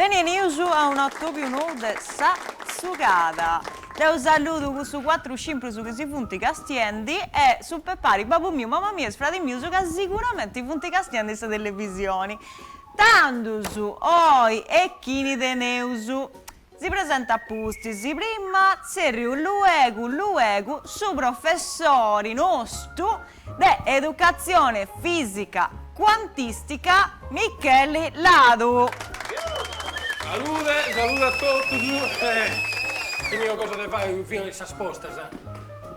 Benvenuti a un altro più nuovo di Sassugata. Devo saluto con su 4-5 su che si funti castiendi e su Peppari, babbo mio, mamma mia, frate mio, che sicuramente i funti castiendi su televisioni. Tanto su, oi e chini de neusu. Si presenta a Pustisi, prima serio luego, su professori nostro di educazione fisica quantistica Michele Ladu. Salute a tutti. Io cosa ne fai fino a questa sposta, sa?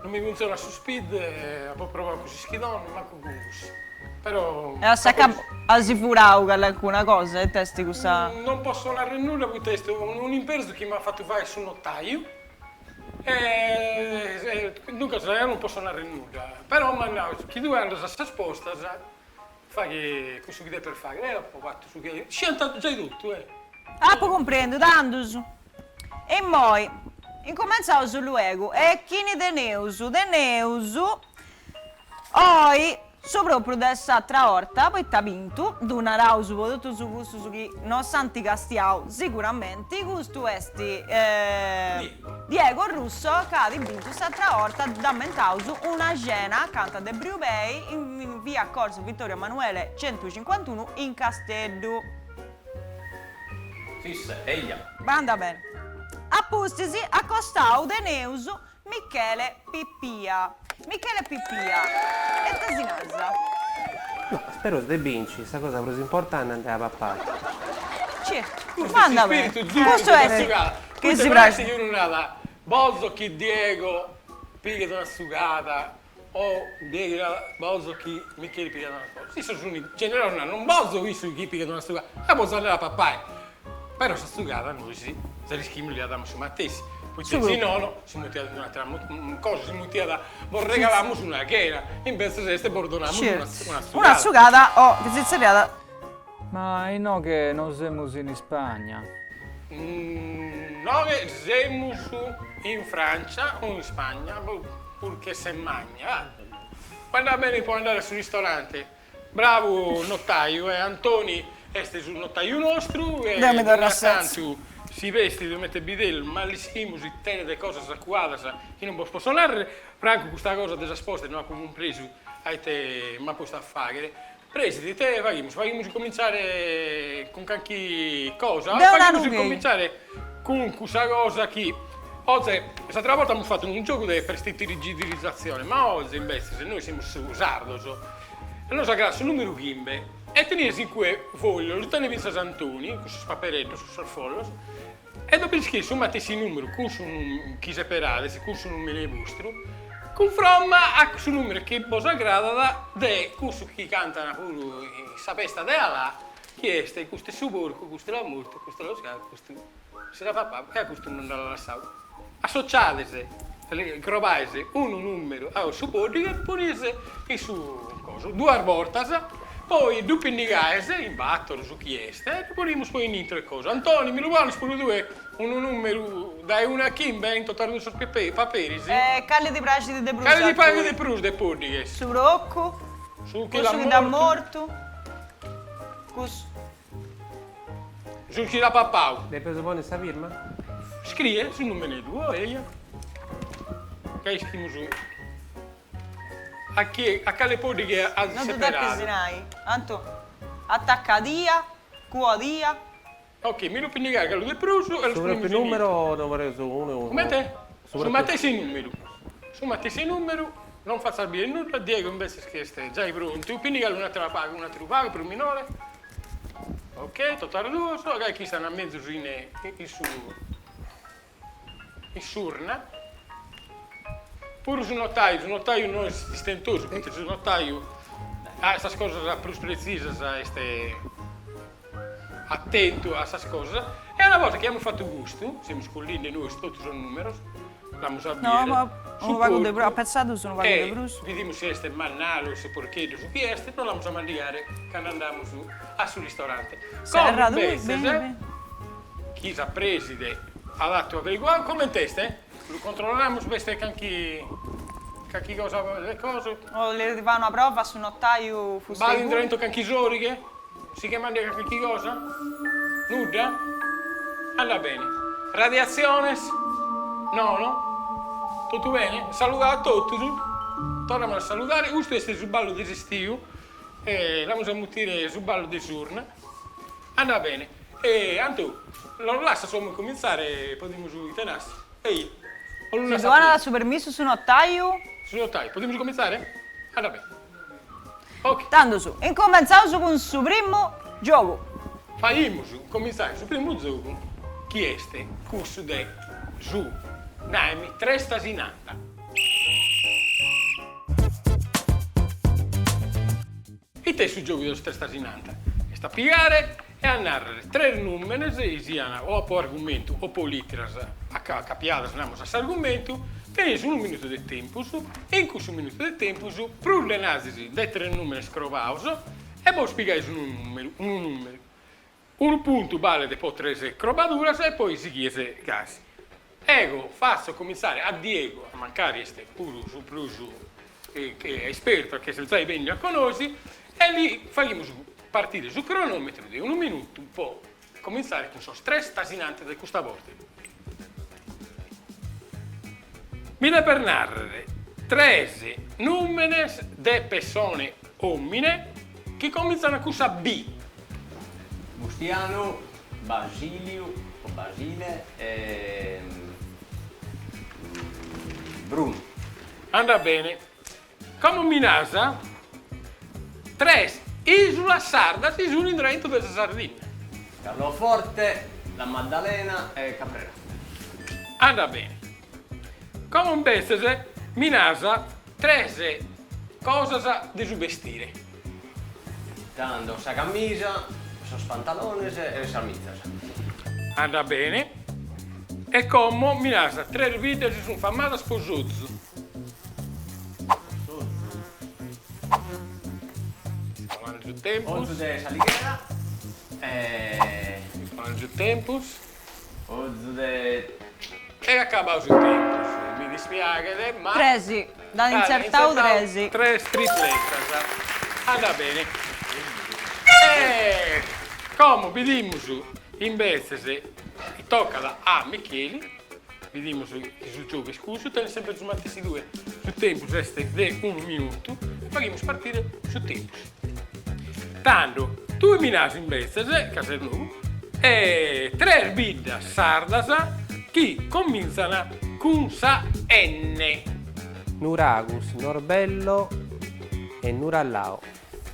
Non mi funziona su speed, poi provo così schidone, ma con gugus. Però... E se assicuravo che alcuna cosa, e testi questa... Non posso narrare nulla, perché testo un imperso che mi ha fatto fare sul notaio. Dunque, non posso narrare nulla. Però, chi due anni a questa sposta, sa? Fa che cosa che deve per fare. Ho fatto su che... Scienta già tutto, Ah, poi comprendo, tanto su. E poi, incominciamo sull'uego. E chi ne de neusu, oi, proprio dessa traorta, poi t'ha vinto, d'una rausu, tutto su gusto su chi non santi castiao, sicuramente, gusto esti, Diego Russo, che ha vinto sta traorta, da mentausu, una cena accanto a De Briubei, in via Corso Vittorio Emanuele 151, in Castello. Eia. Banda bene. Appustisi accostau de neusu Michele Pippia. Michele Pippia. E tasinazza. No, spero che vinci, questa cosa così importante a papà. Certo. Banda bene. Questo è che si prende di un'altra. Bozzo chi Diego piglia una sugata o Diego bozzo chi Michele piglia una cosa. Si sono in generale non bozzo visto chi piglia una sugata. E bozzo andare a papà. Però questa sugata noi sì, se rischiamo li diamo su Mattesi. Poi se no, si mutiva da un'altra cosa, si mutiva da... regalavamo su una chera, invece se ste bordonamo una sugata. Una sugata o pizzeriata. Ma no che non siamo in Spagna. No che siamo in Francia o in Spagna, purché se magna. Quando va bene può andare sul ristorante. Bravo notaio, Antoni. Este sul notaio nostro e tanto si veste di mette bidello, ma li schimo si tiene le cose acquadas che non posso narrare. Franco questa cosa disasposta non ha compreso, ma posso fare. Presi di te, facciamo cominciare con qualche cosa, facciamo cominciare con questa cosa che oggi, questa volta abbiamo fatto un gioco di prestidigitalizzazione, ma oggi invece se noi siamo su Sardo, allora grazie al numero Gimbe. E tenesi in cui voglio, lo tenevi a Santoni, con questo paperetto, su Sarfollos, e dopo scrivi su Mattesi numero, con su chi separate, con su numero vostro, con fromma a su numero che posa grada de questo chi cantano pure sapesta de là, che è questo suborco, questo la molto, questo lo scavo, questo se la papà, e questo non la lasciavo. Associatesi, grobaise, un numero a subordine e ponese e su cosa, due vortas. Poi due pinnigaese, in battono su chieste, e poniamo poi in intro e cosa. Antonio, mi lo vuole spuro due, un numero, dai una kimba, in totale su paperi, sì? Calle di Bracci de Brus. Calle di Paghi de Brus, de Pordighe. Su Rocco. Su chi da morto. Su chi la papau. L'hai preso buono questa firma? Scrive, su numero due, e io. Che scrivo su. A che Pordighe a non ti separare. deppesi, Anto, attaccadia, cuodia. Ok, mi lo pinnigare che lo de Brus e lo Sopra il numero non vorrei su uno e uno. Come te? Su Mattesi numero. Su Mattesi numero, non fa sapere nulla, Diego invece che già pronti. Tu pinniga un'altra paga per un minore. Ok, totale due, so che chi stanno a mezzo in surna. Pure sul notaio non è distentoso, perché sul notaio queste cose più precise, attento a queste cose. E una volta che abbiamo fatto gusto, siamo scollini noi, tutti sono numeri, l'abbiamo sapere. No, ma un vago di Brus, pensato sono vago di Brus. Vediamo se è mannalo, se porchedo, su chi è, non l'abbiamo mangiare quando andiamo sul ristorante. Serra due, bene. Chi sa preside ha dato averiguare come teste? Lo controlliamo su queste canchi cosa, le cose. O le fa una prova su notaio Va in dentro canchi sorighe? Si chiama canchi cosa? Nuda? Anda bene. Radiaciones? No, no? Tutto bene? Saluta a tutti. Tornami a salutare. Questo è il ballo di estiu. Vamos a mutire sul ballo di giorno. Anda bene. E Antu, non lascia solo cominciare, possiamo giù i tenassi. Ehi, Se doana la su permesso su nottaio, Sono tai, possiamo cominciare? Anda bene. Ok, tanto su. Incominciamo con il suo primo gioco. facciamo cominciare sul primo gioco. Chi è este? Curso de giù. Naimi, 3 stasinata. E te sul gioco dello 3 stasinata. Sta a piegare e a narrare 3 numeri, siano o po' argomento o po' litteras a capiadas, andiamo a questo argomento. Tenis un minuto di tempo e in questo minuto di tempo per l'analisi dei 3 numeri scrovaus e poi spiegare un numero. Un punto vale di potrese crobaduras e poi si chiese gas. Ego faccio cominciare a Diego a mancare este puro su che è esperto, che se sai bene a conosci e lì facciamo partire sul cronometro di 1 minuto un po' cominciare con i 3 stasinanti di questa volta. Mi da per narrare 13 numeri de persone uomine che cominciano con la B. Bustiano, Basilio o Basile, Bruno. Anda bene. Come minasa 3 isole sarda si sono in dentro della Sardegna. Carloforte, la Maddalena e Caprera. Anda bene. Come un bestese minasa 13 cose di su vestire. Dando sa camisa, sos pantalones e salmitas. Anda bene. E come minasa 3 vite si sono famate sposuzzo. Stiamo giù tempo. Ozu de Saliguera, Stiamo giù tempo. Ozu de... E acaba sul tempo. Mi dispiace, ma... Tresi, da incertau tresi. 3 tripletas. Anda bene. E come vediamo invece se tocca a Micheli, vediamo sul gioco scuso, tenere sempre su questi 2 sul tempo, resta di 1 minuto, e facciamo partire sul tempo. Tanto, tu minasi invece, Casernu, e 3 vite sardas che cominciano con sa N. Nuragus, Norbello e Nurallao.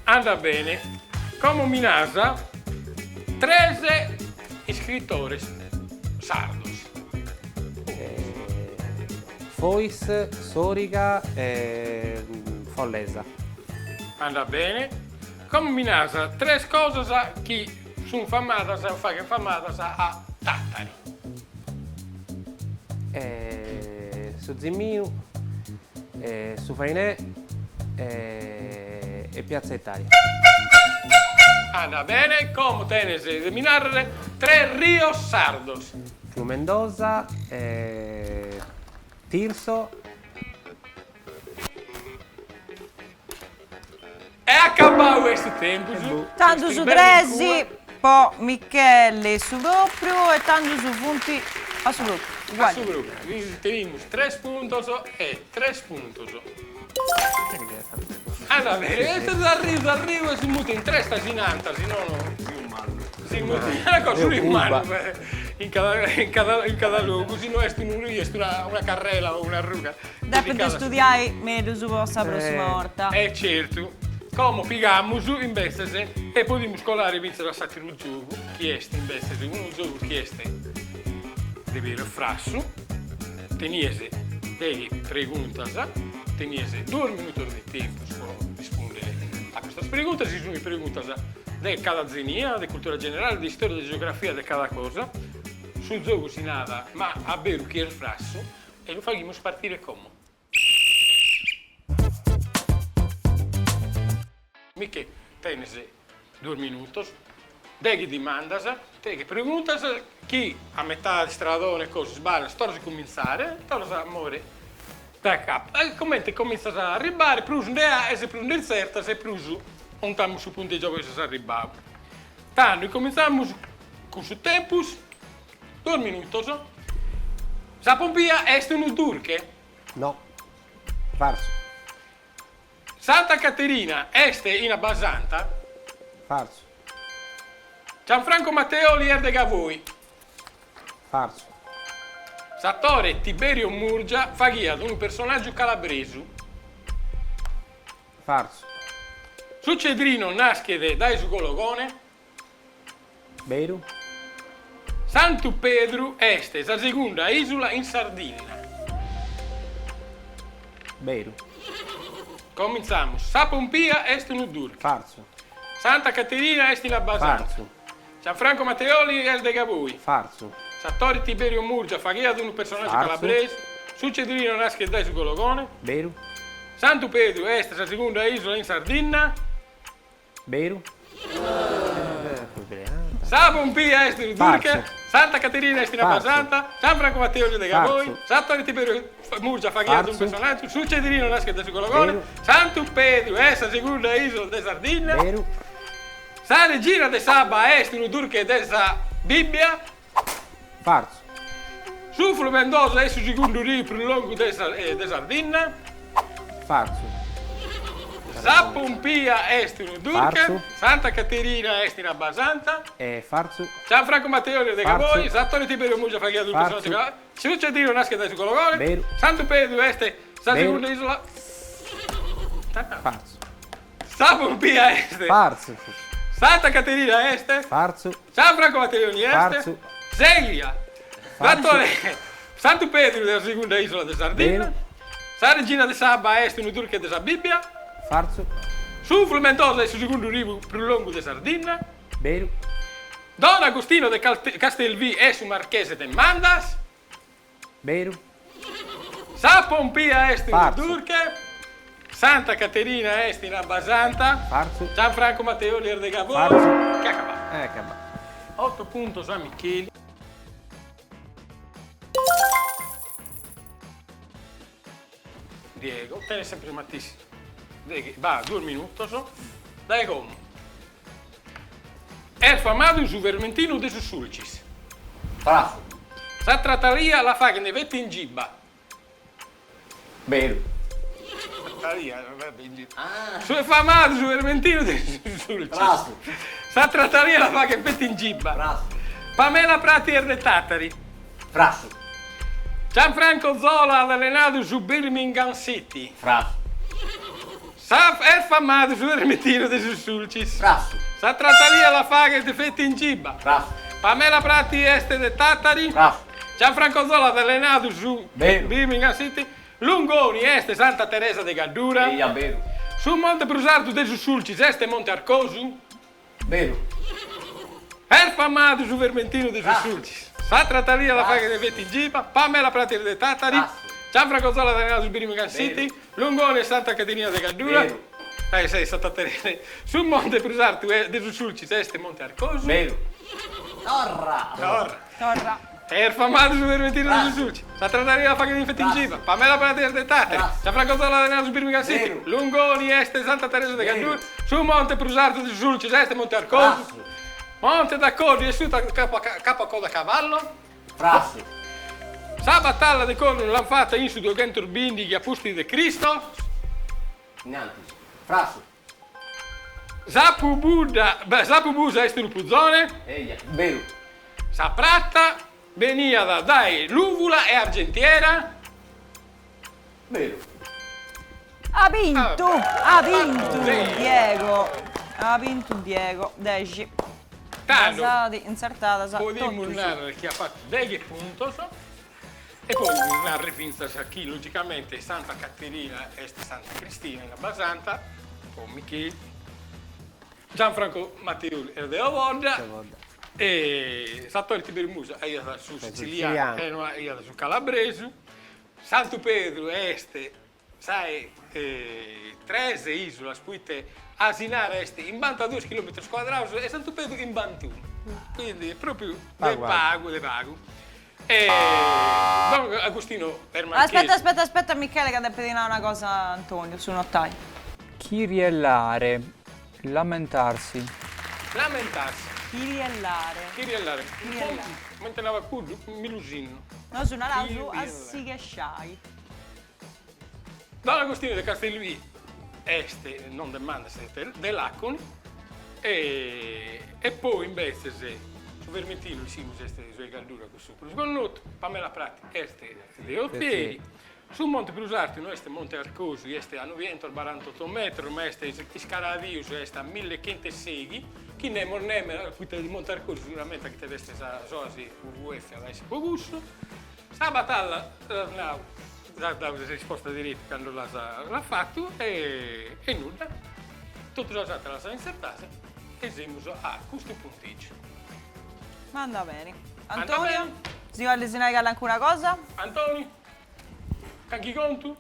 Anda bene. Come minasa 13 scrittori sardos. Fois, Soriga e Follesa. Anda bene. Come minasa 3 cose che sono famate a Tattari. Su Zimmiu, su Fainè e Piazza Italia. Anda bene. Come tenese di minare 3 rios sardos. Più Mendoza, Tirso E acaba questo tempo. Tanto su tresi, poi Michele su proprio e tanto su punti a su proprio. Uguali. Tenemos 3 puntos e 3 puntos. Anda bene, arrivo e si muta in 3 stasinantas, no? Si muta una cosa in mano in cada luogo, se no è una carrella o una ruga. Deve di studiare meglio su vostra prossima volta. Certo. Come pigamo su invece e poi muscolare vince la satiro gioco, chi è invece uno gioco chi è de vero frasso, teniese delle preguntas, teniese 2 minuti di tempo per rispondere a queste preguntas, si sono le preguntas di cada zenia, di cultura generale, di storia, di geografia, di cada cosa, sul gioco si nada, ma a vero chi è il frasso, e lo facciamo partire come. Miche, tenese 2 minuti, degli dimandas, degli preguntas, chi a metà di stradone cose sbaglia, sto a cominciare, sto a muovere da capo. E come comincia a arrivare, più e se più certa, se più non stiamo su punti di gioco che si arriva. Tanto cominciamo con il tempo 2 minutos. Sa Pompia est un Udurche. No. Falso. Santa Caterina est in Basanta. Falso. Gianfranco Matteo Lier de Gavoi. Falso. Sattore Tiberio Murgia faghia un personaggio calabrese. Falso. Su Cedrino naschede da Esugologone. Vero. Santu Pedro est la seconda isola in Sardegna. Vero. Cominciamo. Sa Pompia est un Udurche. Falso. Santa Caterina est in Basanta. Falso. Gianfranco Matteoli est de Gavoi. Falso. Sattore Tiberio Murgia faghia un personaggio Falso. calabrese. Su Cedrino naschede da Esugologone. Vero. Santu Pedro est la seconda isola in Sardegna. Vero. Sa Pompia est un Udurche. Falso. Santa Caterina est in Falso. Basanta. Gianfranco Matteoli de Gavoi. Falso. Sattore Tiberio Murgia faghia un Falso. personaggio. Su Cedrino naschede da Esugologone. Vero. Santu Pedro est la seconda isola de Sardegna. Vero. Sa regina de Saba est un Udurche dessa Bibbia. Falso. Su Mendoza est su secondo rio più lungo de Sardegna. Falso. Sa Pompia est un Udurche. Falso. Santa Caterina est in Basanta. Falso. Gianfranco Matteoli de Falso. Gavoi. Sattore Tiberio Murgia faghia un Falso. personaggio. Su Cedrino naschede da Cologone. Vero. Santo Pedro est sa Vero. seconda isola. Falso. Sa Pompia est. Falso. Santa Caterina est. Falso. Gianfranco Matteoli est. Falso. Seglia. Falso. Sattore Santo Pedro della seconda isola de Sardegna. Vero. Sa regina de Saba est un Udurche dessa Bibbia. Falso. Su Mendoza è sul secondo rio più lungo di Sardegna. Vero. Don Agostino de Castelvi è su Marchese de Mandas. Vero. Sa Pompia est in Falso. Udurche. Santa Caterina est in Basanta. Falso. Gianfranco Matteo Lier de Gavoi. Falso. Che acaba. Acaba. 8 puntos a Micheli. Diego, tiene sempre Mattis. Va, 2 minutos. Dai como. Er famado su Vermentino de sus Sulcis. Falso. Sa trataria la fa che ne vette in gibba. Vero. Trataria, non va in gibba. Su è famado su Vermentino de sus Sulcis. Falso. Sa trataria la fa che vette in gibba. Falso. Pamela Prati er de Tattari. Falso. Gianfranco Zola allenato su Birmingham City. Falso. Sa è famado su Vermentino de sus Sulcis. Falso. Sa trataria la fa che te fette in gibba. Falso. Pamela Prati este de Tattari. Falso. Gianfranco Zola allenato su Vero. Birmingham City. Lungoni este Santa Teresa de Gaddura. Eia, vero. Su Monte Brusardo de sus Sulcis este Monte Arcosu. Vero. Er famado su Vermentino de sus Ah. Sulcis. Sa trataria la fa che te fette in gibba. Pamela Prati de Tattari. Ah. Gianfranco Zola allenato su Birmingham Vero. City. Lungoni e Santa Caterina de Gaddura. Vero. Sei Santa Teresa. Su Monte Brusardo de sus Sulcis este Monte Arcosu. Vero. Torra. Allora. Torra. Er famado su Vermentino de sus Sulcis. Sa trataria la fa che te fette in gibba. Pamela Prati de Tattari. Ah. Gianfranco Zola allenato su Birmingham City. Vero. Lungoni este Santa Teresa de Vero. Gaddura. Su Monte Brusardo de sus Sulcis este Monte Arcosu. Falso. Monte d'Accordi e su capo a coda cavallo. Falso. Sa battaglia di corno l'hanno fatta in su 200 bindi gli apostoli di Cristo. Niente. Falso. Sapu Busa est un puzzone. Eia. Vero. Sa Pratta venia da dai Luvula e Argentiera. Vero. Ha vinto! Ah, Ha vinto sì. Diego! Ha vinto Diego. 10. Tanto Basati, insertata, sa. podemos tutti narrare chi ha fatto 10 puntos e poi narrare finta a chi logicamente Santa Caterina e Santa Cristina in Basanta, con Michele, Gianfranco Matteo era della Vodda e Sattore Tiberio Musa è su siciliano e non è su calabrese, Santo Pedro este sai 13 isole spuite Asinara est in 92 km quadrati e Santo Pedro in 21, quindi è proprio del pago. E Don Agostino per Marchese. Aspetta Michele che deve pedinare una cosa a Antonio su notaio. Chiriellare. Lamentarsi. Lamentarsi. Chiriellare. Chiriellare. Chiriellare. Mentre andava pure, mi lusino. No, su una lausu Chiriellare. a Sighesciai. Dalla Agostino de Castelvi, este, non demanda se dell'Acconi, e poi invece se su Vermentino siamo queste sue caldura con su Prusgonnut, Pamela Prati, este de Ottieri, su Monte Prusarti, no este Monte Arcoso, este a 948 metri, ma este Iscaradius, este a 1506, chi ne morneme, la puta di Monte Arcoso, sicuramente che te veste sa sosi UVF adesso con gusto. Sta battaglia, no, da risposta diretta quando l'ha fatto e nulla. Tutto la gente la sa insertare e siamo a questo punteggio. Manda bene. Anda Antonio? bene. Si vuole dire anche una cosa? Antonio? Canchi conto?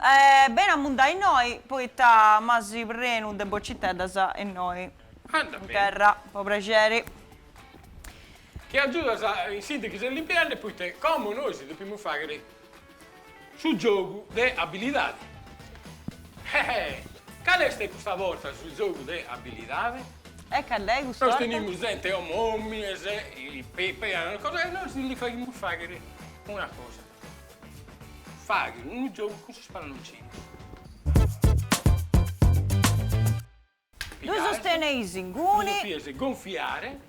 Bene ammundai noi, poi sta Masi Prenu de Boccitedasa e noi. Anda In bene. terra, po' piacere. Che aiuta in sintesi dell'impianto e poi te, come noi si dobbiamo fare sul gioco delle abilità. Qual è questa volta sul gioco delle abilità? Ecco a lei, Noi Gustavo. teniamo gente, omini, i pepe, una cosa, e noi si facciamo fare una cosa. Fare un gioco con su spalloncini. Tu sostieni i singuni, Piese gonfiare,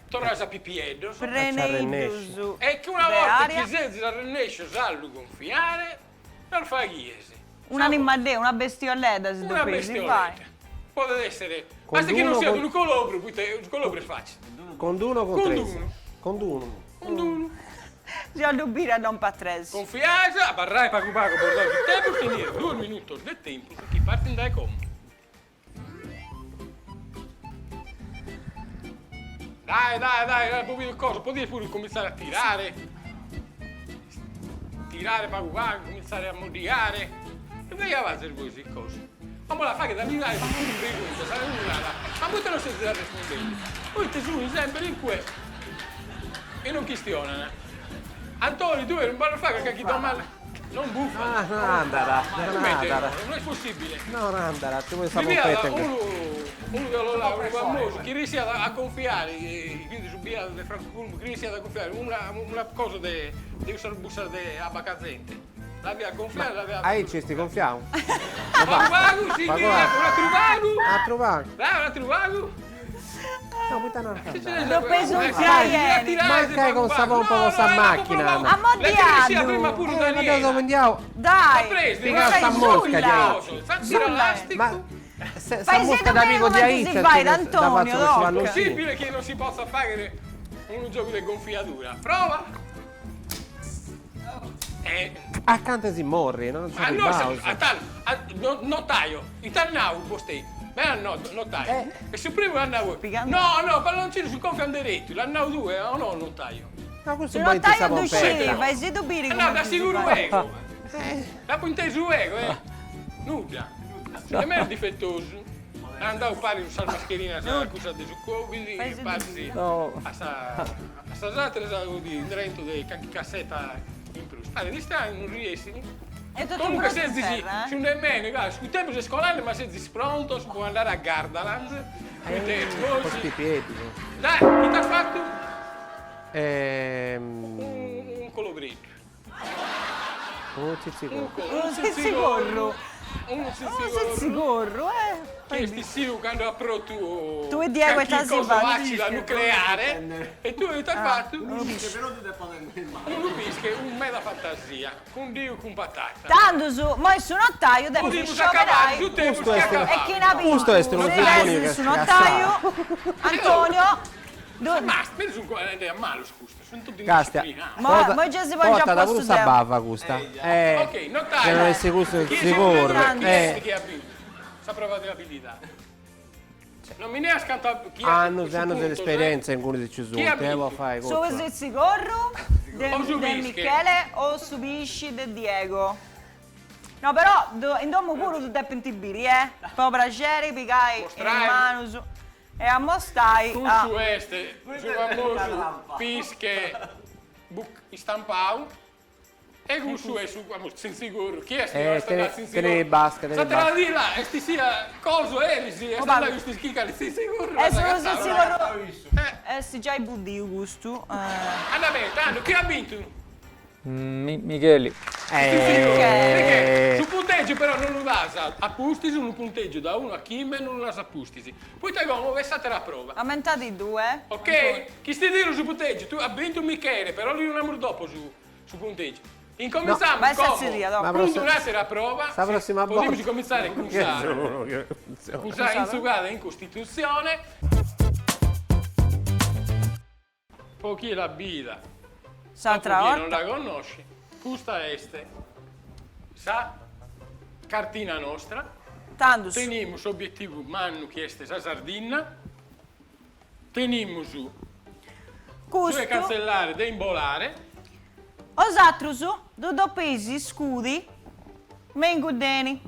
tornare a pipieddo, prene i Acciarrennesci. blusu e che una de volta aria. che si arrennesce sallo gonfiare, non fa chiese. Un animale, una bestioletta si Una dovrebbe si bestioletta. fai. Può essere, Con basta che non d'uno, sia con- un colobro, poi un colobro è facile. Con d'uno o con Con tre? d'uno. Con d'uno. Con uno. Si allubire a non patrese. Gonfiare, a barrare pago pago per dare il tempo, finire 2 minuti del tempo, per chi parte in dai come. Dai, proprio il coso, potevi pure cominciare a tirare. Tirare pago pago, cominciare a modiare. E vai avanti per così cose. Ma la fa che da lì dai, ma pure in pregunta, sarà nulla. Ma poi te lo senti da rispondere. Poi ti giù sempre in que. E non questiona. Antonio, tu eri un barro fa che chi do male. Non buffa. Ah, non andare, non andare. Non è possibile. No, non andare, ti vuoi Mi sapere via un petto. uno un famoso che riesce a gonfiare, quindi su via di Franco Colombo, che riesce a gonfiare una cosa di usare bussa di abbacazzente. La via a gonfiare, la via a... Ahí ci sti confiamo. Pago, sì, Ma che guarda. una truvago. A trovare. Dai, una truvago. No, puttana non andare. L'ho preso un Caieni. Manca con sta pompa con sta macchina. A mo' di La sia anno. prima pure Ma da adesso lì. andiamo. Dai, preso, ma guarda sei sta mosca, sulla. Gianni. Fatti l'elastico. Ma se Fai mosca sempre d'amico di come Aiz si vai, Antonio, da dopo. È pazzo possibile che non si possa fare un gioco di gonfiatura? Prova! Accanto si morri, non so Ma di no, pausa. notaio, il tannau postei. Beh, no, notaio. E se prima l'annau. Spiegando. No, palloncino sul gonfiano diretto, l'annau 2 o no, notaio. Ma questo Se poi non ti sa taglio un d'uscire, petto. vai se dobire No, da sicuro ego. Eh. Da punteggio ego, Nulla. Nemmeno difettoso. Andavo a fare un salmascherina, sa cosa di su quindi Paese passi No. a sta altre di drento di cassetta in plus. Allora, di strano non riesci. E tutto Comunque pure se si si serra, su nemmeno, guarda, sul tempo si scolare, ma se si pronto, si può andare a Gardaland. Con sti piedi. Dai, chi ti ha fatto? Un colobretto. Un cizzico. Un zizzigorro. Un Un zizzigorro. zizzigorro, Che sti quando apro Tu e Diego qualche sta cosa simpatico. facile nucleare e tu hai fatto Però tu devi fare il male. un lupische, un mega fantasia, con Dio con patata. Tanto su, ma su nottaio devo Così ti si accavare, scioperai. su tempo Questo si è accavare. E chi ne ha vinto? Questo è uno Silenzio zizzoni su che nottaio. Antonio. Ma spero su a malo, scusa, sono tutti Castia. indisciplinati. Ma già si va già Porta a da posto questa tempo. bava questa. Ok, notaio. Che non è sicuro Chi è sicuro. che ha vinto? Sa prova di abilità. Non mi ne ha scantato chi ha Hanno dell'esperienza in cui ci sono. Chi ha Devo vinto? fare Su cosa. zizzigorro O del subischi. Michele o subisci del Diego. No, però in domo pure tu devi pentibiri, Poi piacere, pigai in Mostrare. mano su. E a mo stai. Tu a- su este, su famoso pische stampau E questo è su, sicuro, chi è te basca, te ne State lì là, e sti sia coso, erisi, e sta là questi schicali, sei sicuro? Sono sicuro. Si già i buddi gusto. Anna bene, tanto, chi ha vinto? Micheli. Perché su punteggio però non lo basa a pustisi, un punteggio da 1 a Kim e non lo basa a pustisi. Poi te come vessate la prova. Aumentati 2. Ok? Chi stai dire su punteggio? Tu hai vinto Michele, però lui non è dopo su punteggio. Incominciamo Vai come? dopo. Punto la prova. La prossima volta. Possiamo cominciare a usare insugata in Costituzione. Poi chi è la bida? S'altra Dopo chi non volta. la conosci? Questa este. Sa? Cartina nostra. Tanto Teniamo obiettivo mannu che este sa Sardina. Teniamo su Custo. cancellare da imbolare. Os'altro su, due pesi scudi, mengudeni.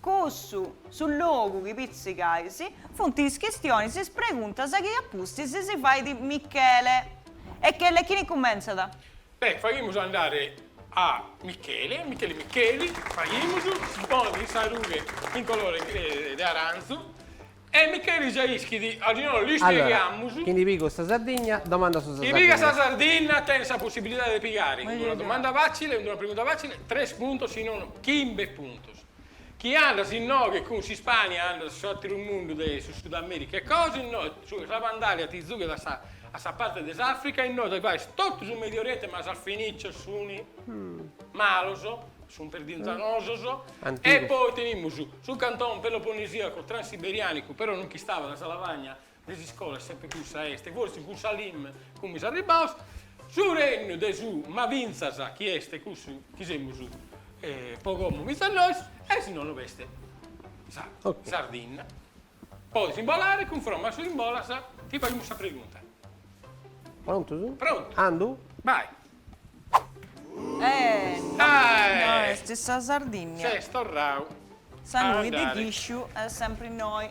Cossu, sul logo che pizzicai, funti questioni, si spregunta se che appusti se si fai di Michele. E che le chi ne comincia da? Beh, faremo andare a Michele, faremo si pone in salute in colore di aranzo. E Michele già ischi allora li spieghiamo. Quindi pico sta Sardegna, domanda su Chi Sardegna. piga sta Sardegna tiene la possibilità di piegare una domanda facile, una pregunta facile, 3 punti, se non 15 punti. Chi anda si no che con Spagna anda sotto il mondo su Sud America e cose, no, su la vandalia ti zuga da sa parte dell'Africa e noi vai tutto sul Medio Oriente ma al Fenicio, Suni, Maloso, su Perdinzanoso e poi teniamo su canton Peloponnesiaco transiberianico, però non chi stava da Salavagna, delle scuole sempre più a est, forse più Salim, come sa ribaus, su regno de su Mavinzasa, chi este, chi siamo su, Pogomo, Mizallois, e se non lo veste, Sardina. Poi si imbolare, con forma su imbolasa, ti facciamo questa pregunta. Pronto su? Pronto? Andu? Vai. No, stessa Sardegna. Sesto rau. Sa noi di Andare. Gisciu è sempre noi.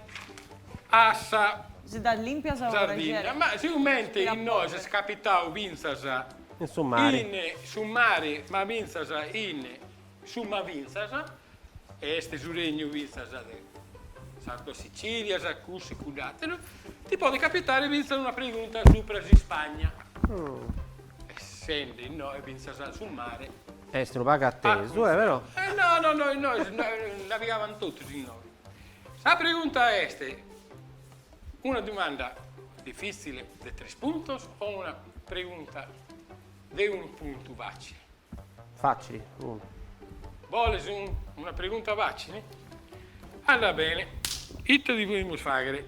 Assa Si dà limpia Sardegna. Ma sicuramente in noi si è capitato Vinzasa Insomma, in su mare, ma Vinzasa in su ma Vinzasa. E este su regno Vinzasa Sacco Sicilia, Sacco Sicudatelo. Ti può capitare Vinzasa una pregunta su Prasi Spagna. Essendo in noi Vinzasa sul mare. se lo paga a te, su, vero? No, navigavano tutti in noi. La pregunta è una domanda difficile di 3 punti o una pregunta di 1 punto facile? Facili. Vuole una pregunta facile? Allora bene, io ti dobbiamo fare.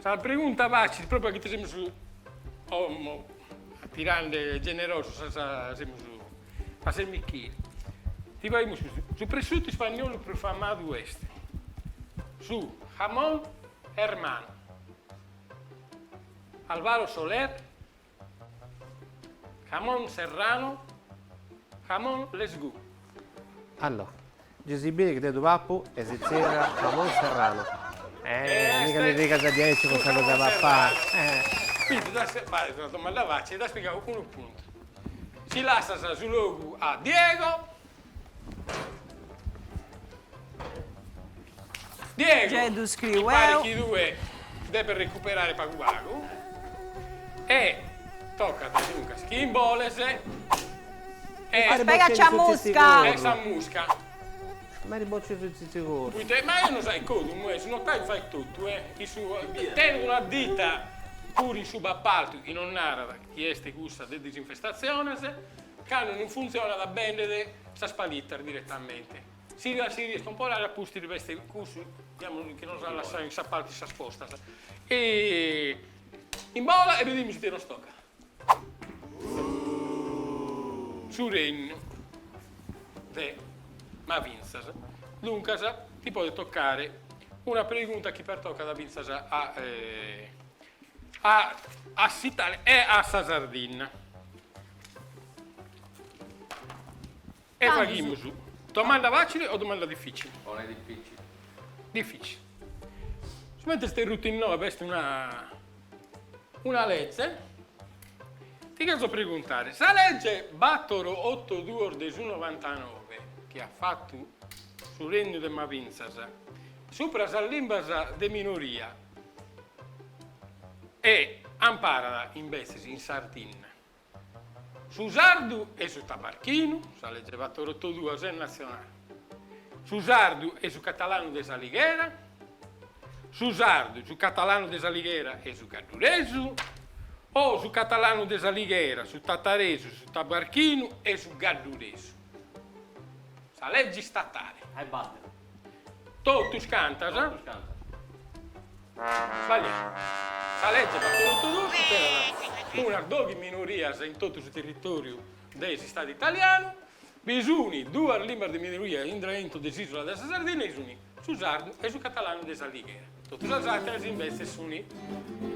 La pregunta facile, proprio che siamo su tirande generoso, siamo su a ser Michele. Ti vai su prosciutto spagnolo profamato West, su jamón hermano, Alvaro Soler, jamón serrano, jamón lesgu. Allora, Gesibile che te do pappo e si zerra Ramon Serrano. Mica mi dica a 10 con questa cosa va a fare. Quindi, fare una domanda facile, da spiegare 1 punto. Si lascia sul logo a Diego. Gedu scrive, pare che 2 deve recuperare Paguago. E tocca a Luca Schimbolese. Spiega c'è musca. E San Musca. Ma ribocci sicuro. Ma io non sai come, se non fai tutto, Tengo una dita pure in subappalto, che non narra chi è ste gusta di disinfestazione, che non funziona da bene, sa spalittare direttamente. Si riesce un po' a pusti di questi cussi, che non sa lasciare in sappalti, si sposta. E in bola e vediamo se ti non stocca. Su regno ma Vinzas. Dunque, ti può toccare una pregunta che per tocca da Vinzas a Sitale e a Sardegna. E facciamo su. Domanda facile o domanda difficile? Non è difficile. Difficile. Mentre stai routine 9 veste una legge ti caso preguntare, se legge Battoro 82 del 99 che ha fatto sul regno de Mavinzasa, sopra la lingua de minoria e amparada in Bessesi, in Sardegna, su sardu e su tabarchino, se legge Battoro 82 è nazionale, su sardu e su catalano de Saliguera, su sardu, su catalano de Saliguera e su Cadduresu, o su catalano de Saliguera, su tataresu, su tabarchino e su Gadduresu. Sa legge statale. Hai battere. Tutti cantano, sbagliato. Sa legge Battoro 82 una due minorie in tutto il territorio degli Stati italiani, bisogna due lingue di minoria in dentro dell'isola della Sardegna e sono su sardo e su catalano de Saliguera. Tutte le altre invece sono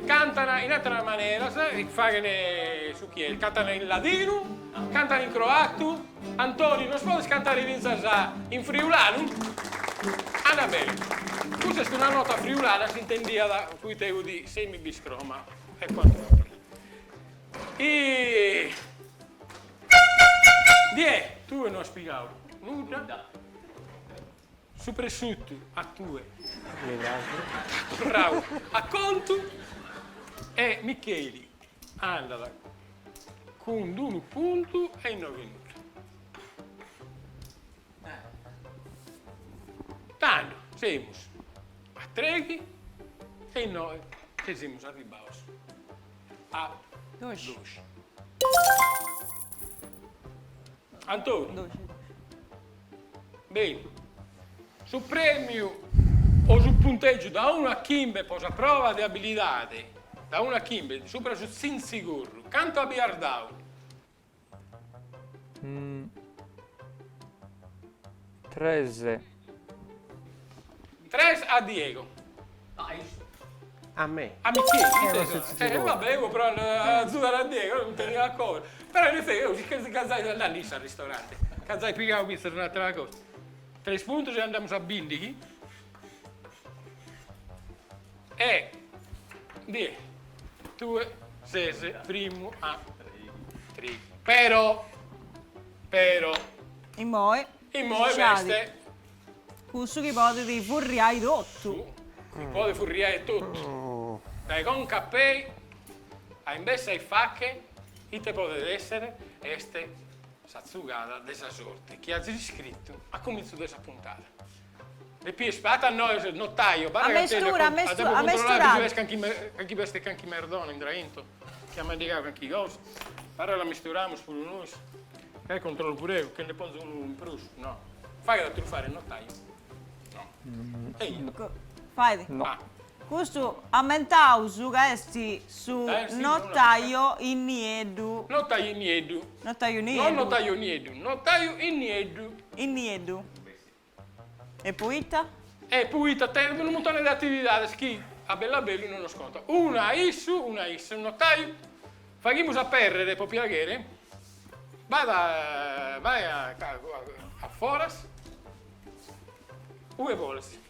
cantano in altra maniera, fanno su chi? Cantano in ladino, cantano in croato, Antonio non si può cantare in friulano? Anda bene, questa è una nota friulana, si intendia da cui te di semi-biscroma e quant'altro. E... tu non hai spiegato nulla. Soprattutto a tue. Bravo. A conto e Micheli andava con 1 punto e 9 minuti. Tanto siamo a 3 e noi siamo arrivati a 12. Antonio. Bene. Sul premio o sul punteggio da 1 a 5 posa prova di abilità, da 1 a 5, sopra su Sinsigurro, canto a Biardau. 13. 3 a Diego. A me. A Michele. Vabbè, io però azzurra a Diego, non tenivo d'accordo. Però in effetti io si casai da lì al ristorante. Casai più che un'altra cosa. 3 punti se andiamo a Bindighi. E 10, 2, 6, primo a 3. Però, E poi queste, questo che potete di furriai tutto. su, un po' di furriare tutto. Dai con cappei, a invece ai facche, e te potete essere, este, sazzugata della sorte. Chi ha iscritto a comincio della puntata. Le più spata a noi, notaio, A mestura. anche queste canchi merdone in draento, che a me dica anche cosa. Ora la misturiamo per noi. E controllo pure io, che ne pongo un prusso, no. Fai da truffare il notaio. No. E io. Fai. No. Ah, Questo aumentau su questi su sì, notaio in niedu. notaio in niedu. Notaio in Non niedu. notaio niedu, notaio in niedu. In niedu. E poi ta? E poi termino un montone di attività che a bella bello non lo sconto. Una issu, un notaio. Facciamo a perdere per piacere. Vai a Foras. Due volesi.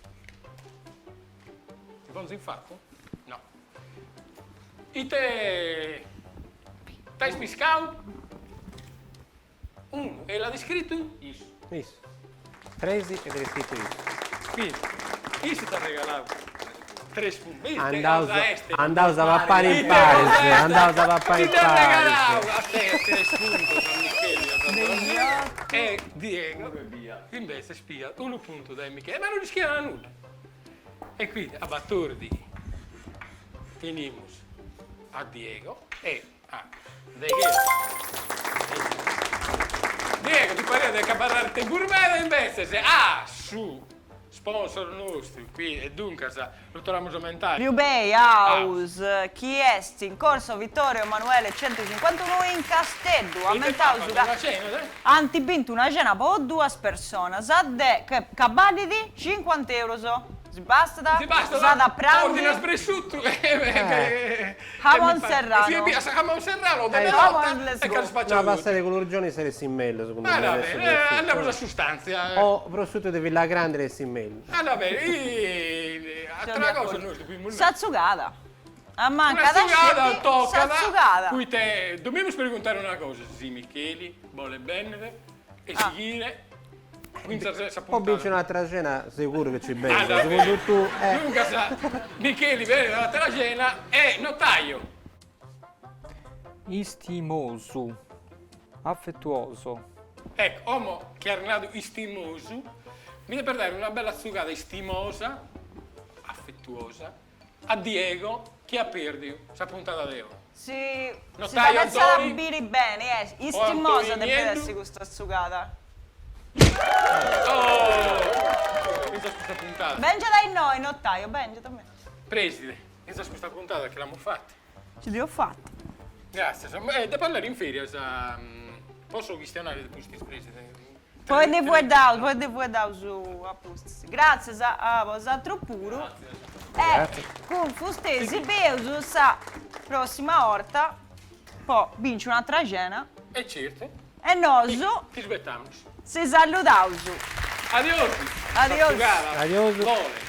Ti ponzi in fatto? No. E te... T'hai spiscato? Uno. E l'ha descritto? Isso. 13 e deve scritto isso. Quindi, chi si ti ha regalato? 3 spunti. Andavo a vappare in Paris. Andavo a vappare in Ti ha regalato Paris. a te 3 spunti, San Michele, e Diego invece spia 1 punto da Michele, ma non rischiava nulla. E quindi a Battordi finimos a Diego e a Diego ti pareva di caparrarte gourmet invece se su sponsor nostri qui e dunque lo troviamo aumentare. Più bei house, chiesti in corso Vittorio Emanuele 151 in Castello, aumentato su una cena, anti vinto una cena per 2 persone, sadde che cabali di 50 euro so. Si basta da da pranzo. ordina spressutto Jamon serrano. Jamon serrano delle Jamon notte let's e go. che No, spacciamo. passare con l'urgione se resti in meglio, secondo me. Va adesso bene, deve essere andiamo alla tutto. sostanza. O prosciutto di Villa Grande resti in meglio. Va bene, altra cosa noi dobbiamo Sazzugata. A manca Una da sugada scetti, toccala, sugada. cui te dobbiamo sperimentare una cosa, sì, Micheli, vuole bene, e seguire, vincere questa Poi vince puntata. un'altra cena, sicuro che ci Ah, becca. davvero? Secondo tu, Luca sa, Micheli viene dalla cena e notaio. Istimoso. Affettuoso. Ecco, uomo che ha nato istimoso, viene per dare una bella sugada istimosa, affettuosa, a Diego che ha perduto questa puntata di ora. Si deve Notaio pensare a Antoni? bere bene, O istimosa Antoni deve Nieddu? essere questa sugata. Oh! Questa è questa puntata. Benja dai noi, notaio, benja da me. Preside, questa è questa puntata che l'abbiamo fatta. Ci devo fatto. Grazie. Da parlare in feria, posso questionare questi preside? Poi ne vuoi dare su apposta. Grazie a vostro puro. Con fustesi beuso sa prossima volta poi vince un'altra cena E certo. e noso Ti aspettamos. si salutauso. Adios. Adios. Sugada. Adios. Vole.